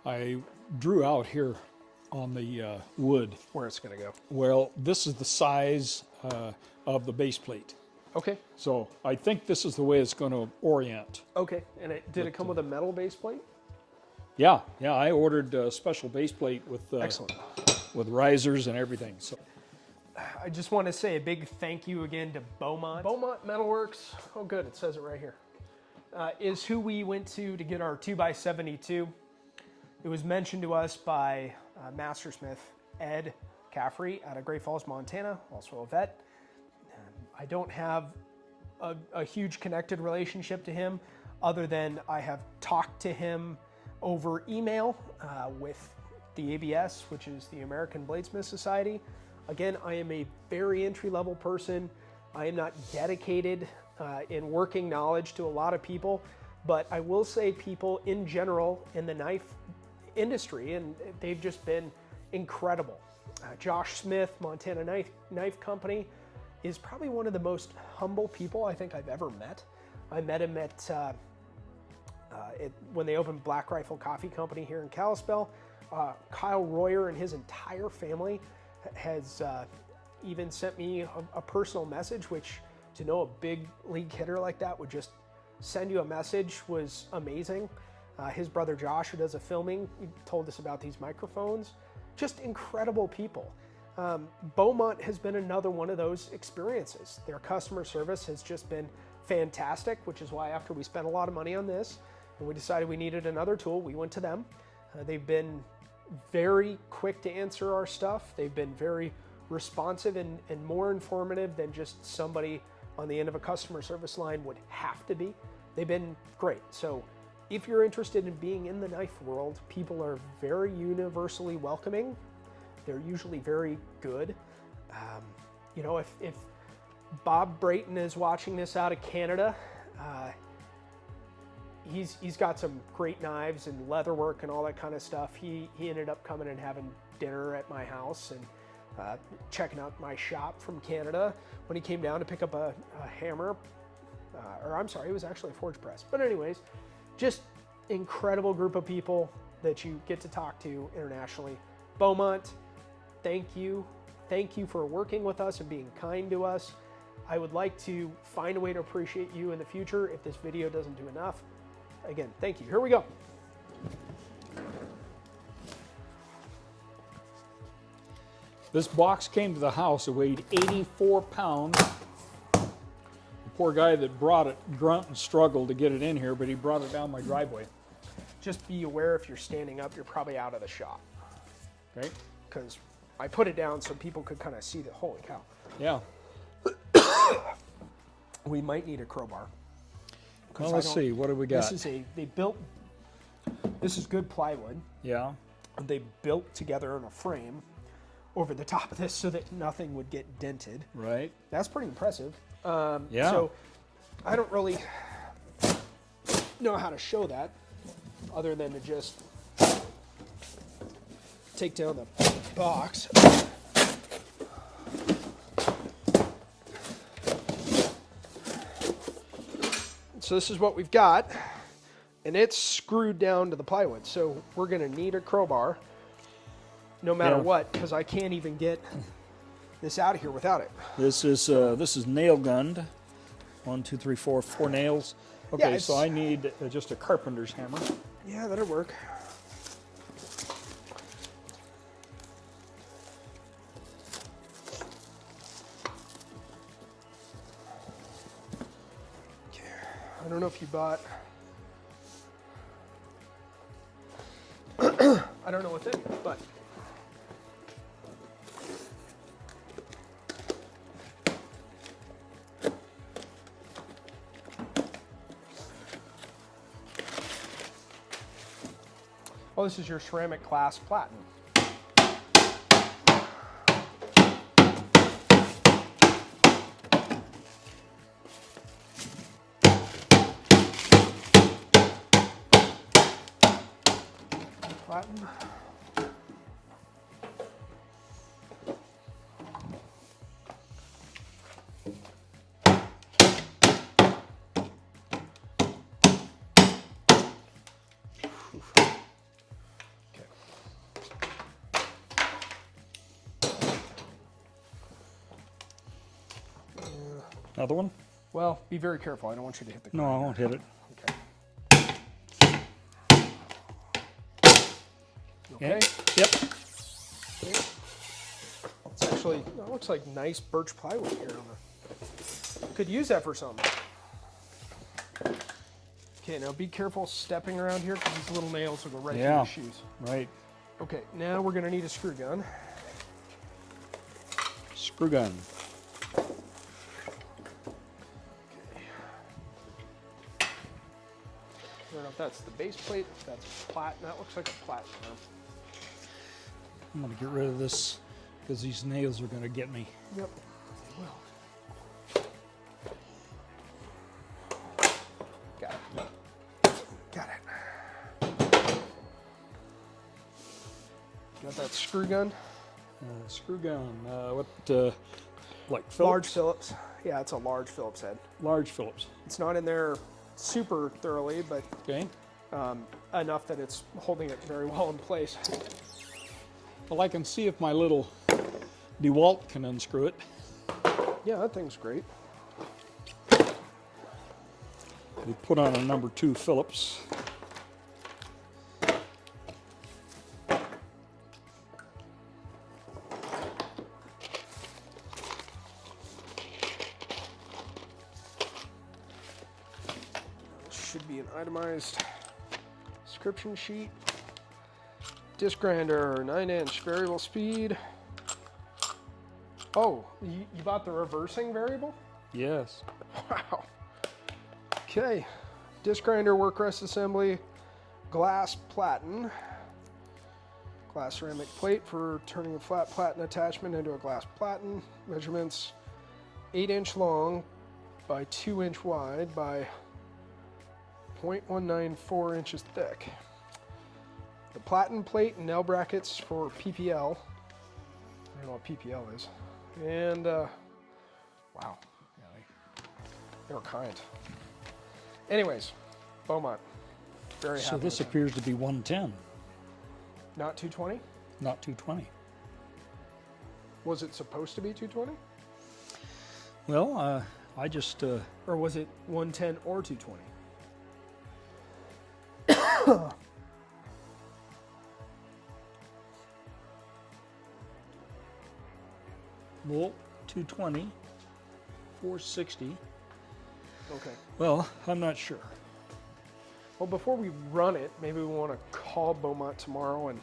I drew out here on the wood. Where it's going to go. Well, this is the size of the base plate. Okay. So I think this is the way it's going to orient. Okay. And did it come with a metal base plate? Yeah. I ordered a special base plate with Excellent. with risers and everything. So I just want to say a big thank you again to Beaumont. Beaumont Metalworks, oh good, it says it right here, is who we went to get our 2x72. It was mentioned to us by Mastersmith Ed Caffrey out of Great Falls, Montana, also a vet. I don't have a huge connected relationship to him other than I have talked to him over email with the ABS, which is the American Bladesmith Society. Again, I am a very entry-level person. I am not dedicated in working knowledge to a lot of people, but I will say people in general in the knife industry, and they've just been incredible. Josh Smith, Montana Knife Company, is probably one of the most humble people I think I've ever met. I met him at when they opened Black Rifle Coffee Company here in Kalispell. Kyle Royer and his entire family has even sent me a personal message, which to know a big league hitter like that would just send you a message was amazing. His brother Josh, who does the filming, told us about these microphones. Just incredible people. Beaumont has been another one of those experiences. Their customer service has just been fantastic, which is why after we spent a lot of money on this and we decided we needed another tool, we went to them. They've been very quick to answer our stuff. They've been very responsive and more informative than just somebody on the end of a customer service line would have to be. They've been great. So if you're interested in being in the knife world, people are very universally welcoming. They're usually very good. You know, if Bob Brayton is watching this out of Canada, he's got some great knives and leather work and all that kind of stuff. He ended up coming and having dinner at my house and checking out my shop from Canada when he came down to pick up a hammer, or I'm sorry, it was actually a forge press. But anyways, just incredible group of people that you get to talk to internationally. Beaumont, thank you. Thank you for working with us and being kind to us. I would like to find a way to appreciate you in the future if this video doesn't do enough. Again, thank you. Here we go. this box came to the house. It weighed 84 pounds. The poor guy that brought it grunt and struggled to get it in here, but he brought it down my driveway. Just be aware if you're standing up, you're probably out of the shop. Okay. Because I put it down so people could kind of see the, holy cow. Yeah. We might need a crowbar. Well, let's see. What do we got? This is good plywood. Yeah. They built together in a frame over the top of this so that nothing would get dented. Right. That's pretty impressive. Yeah. So I don't really know how to show that other than to just take down the box. So this is what we've got, and it's screwed down to the plywood. So we're gonna need a crowbar no matter what, because I can't even get this out of here without it. This is nail gunned. 1, 2, 3, 4, 4 nails. Okay, Yeah, so I need just a carpenter's hammer. Yeah, that'll work. I don't know if you bought, I don't know what's in here, but oh, this is your ceramic class platen. Platen. Another one? Well, be very careful. I don't want you to hit the No, I grinder. won't hit it. Okay. Yep. Okay. It's actually, that looks like nice birch plywood here on the. Could use that for something. Okay, now be careful stepping around here because these little nails will go right through your shoes. Right. Okay, now we're going to need a screw gun. Screw gun. I don't know if that's the base plate, if that's platinum. That looks like a platinum. I'm going to get rid of this because these nails are going to get me. Yep, they will. Got it. Got it. Got that screw gun? Screw gun. What, like Phillips? Large Phillips. Yeah, it's a large Phillips head. Large Phillips. It's not in there super thoroughly, but Okay. enough that it's holding it very well in place. Well, I can see if my little DeWalt can unscrew it. Yeah, that thing's great. We put on a number 2 Phillips. Should be an itemized description sheet. Disc grinder, 9-inch, variable speed. Oh, you bought the reversing variable? Yes. Wow. Okay. Disc grinder, work rest assembly, glass platen. Glass ceramic plate for turning a flat platen attachment into a glass platen. Measurements 8-inch long by 2-inch wide by 0.194 inches thick. The platen plate and nail brackets for PPL. I don't know what PPL is. And, wow. Yeah, they were kind. Anyways, Beaumont. Very happy. So this with appears to be 110, them. Not 220? not 220. Was it supposed to be 220? Well, I just, Or was it 110 or 220? volt 220, 460. Okay. Well, I'm not sure. Well, before we run it, maybe we want to call Beaumont tomorrow and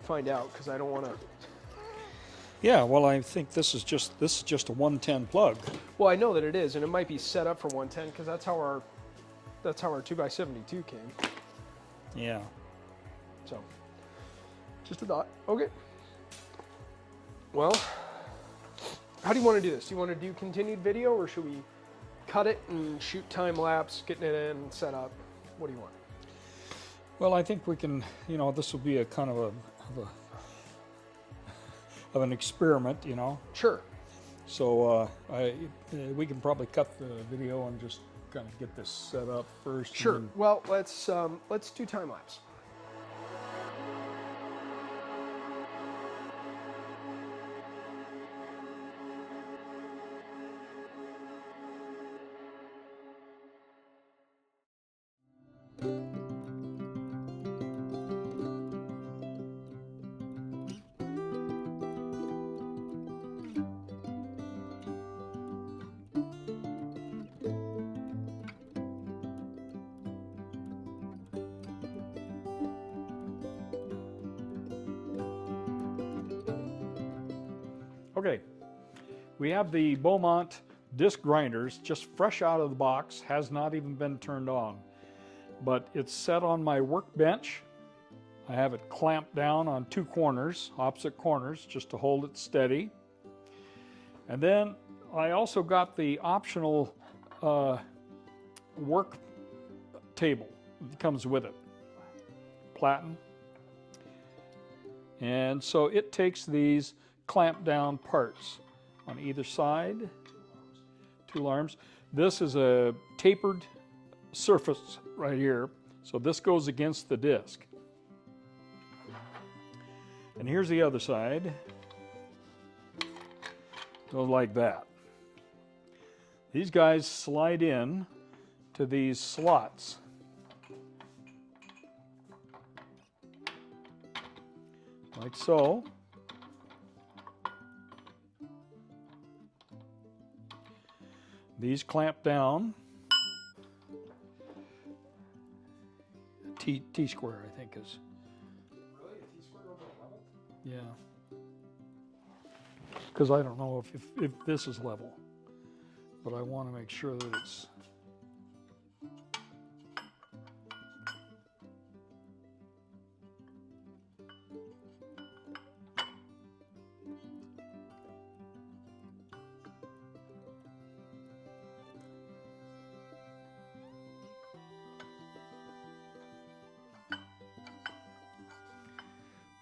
find out, because I don't want to. Yeah, well, I think this is just a 110 plug. Well, I know that it is, and it might be set up for 110 because that's how our 2x72 came. Yeah. So, just a thought. Okay. Well, how do you want to do this? Do you want to do continued video, or should we cut it and shoot time lapse, getting it in, set up? What do you want? Well, I think we can. You know, this will be a kind of an experiment. You know. Sure. So we can probably cut the video and just kind of get this set up first. Sure. And then, Well, let's do time lapse. Okay, we have the Beaumont disc grinders just fresh out of the box, has not even been turned on, but it's set on my workbench. I have it clamped down on 2 corners, opposite corners, just to hold it steady. And then I also got the optional work table that comes with it, platen. And so it takes these clamp down parts on either side, 2 arms. This is a tapered surface right here, so this goes against the disc. And here's the other side. Goes like that. These guys slide in to these slots. Like so. These clamp down. T-square, I think is. Really? A T-square over a level? Yeah. Because I don't know if this is level, but I want to make sure that it's.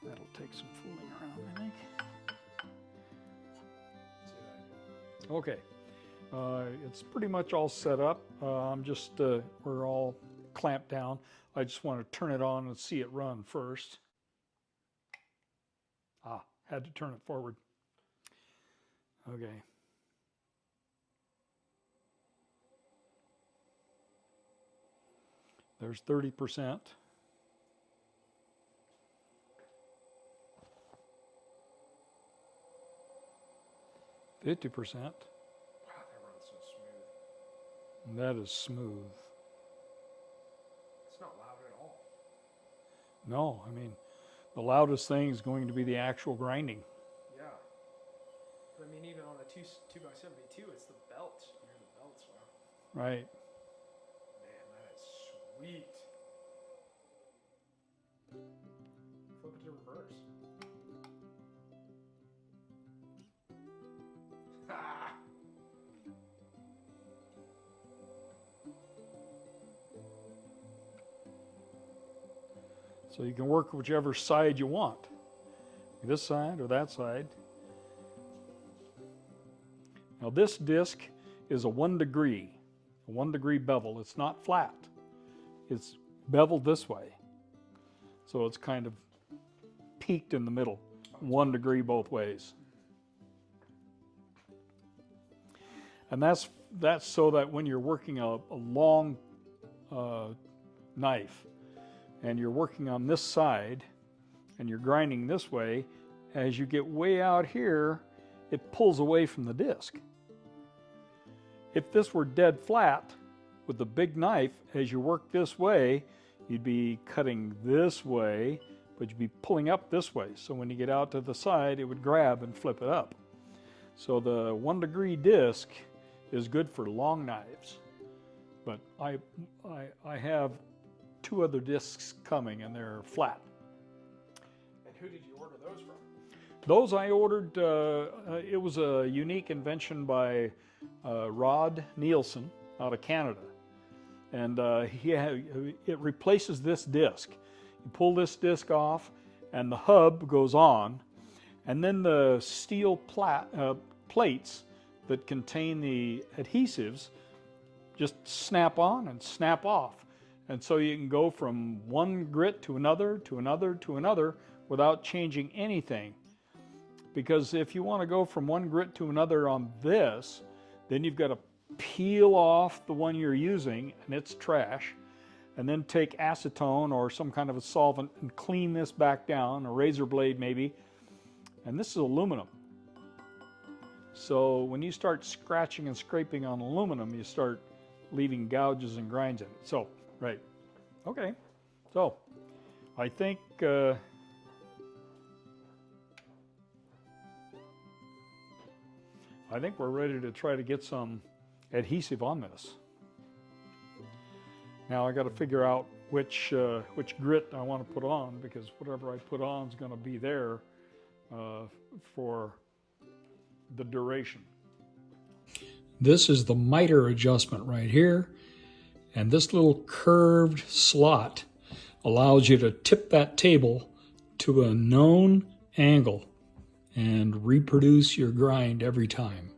That'll take some fooling around, I think. Okay, it's pretty much all set up. We're all clamped down. I just want to turn it on and see it run first. Had to turn it forward. Okay. There's 30%. 50%. Wow, that runs so smooth. That is smooth. It's not loud at all. No, I mean, the loudest thing is going to be the actual grinding. Yeah. I mean, even on a 2x72, it's the belt. You hear the belts, wow. Right. Man, that is sweet. Flip it to reverse. Ha! So you can work whichever side you want. This side or that side. Now this disc is a 1 degree bevel. It's not flat. It's beveled this way. So it's kind of peaked in the middle, 1 degree both ways. And that's so that when you're working a long knife and you're working on this side and you're grinding this way, as you get way out here, it pulls away from the disc. If this were dead flat with the big knife, as you work this way, you'd be cutting this way, but you'd be pulling up this way. So when you get out to the side, it would grab and flip it up. So the 1 degree disc is good for long knives. But I have 2 other discs coming and they're flat. And who did you order those from? Those I ordered, it was a unique invention by Rod Nielsen out of Canada. And it replaces this disc. You pull this disc off and the hub goes on, and then the steel plates that contain the adhesives just snap on and snap off. And so you can go from one grit to another, to another, to another without changing anything. Because if you want to go from one grit to another on this, then you've got to peel off the one you're using, and it's trash, and then take acetone or some kind of a solvent and clean this back down, a razor blade maybe. And this is aluminum. So when you start scratching and scraping on aluminum, you start leaving gouges and grinds in it. So, right. Okay. So, I think we're ready to try to get some adhesive on this. Now I got to figure out which grit I want to put on, because whatever I put on is going to be there for the duration. This is the miter adjustment right here, and this little curved slot allows you to tip that table to a known angle and reproduce your grind every time.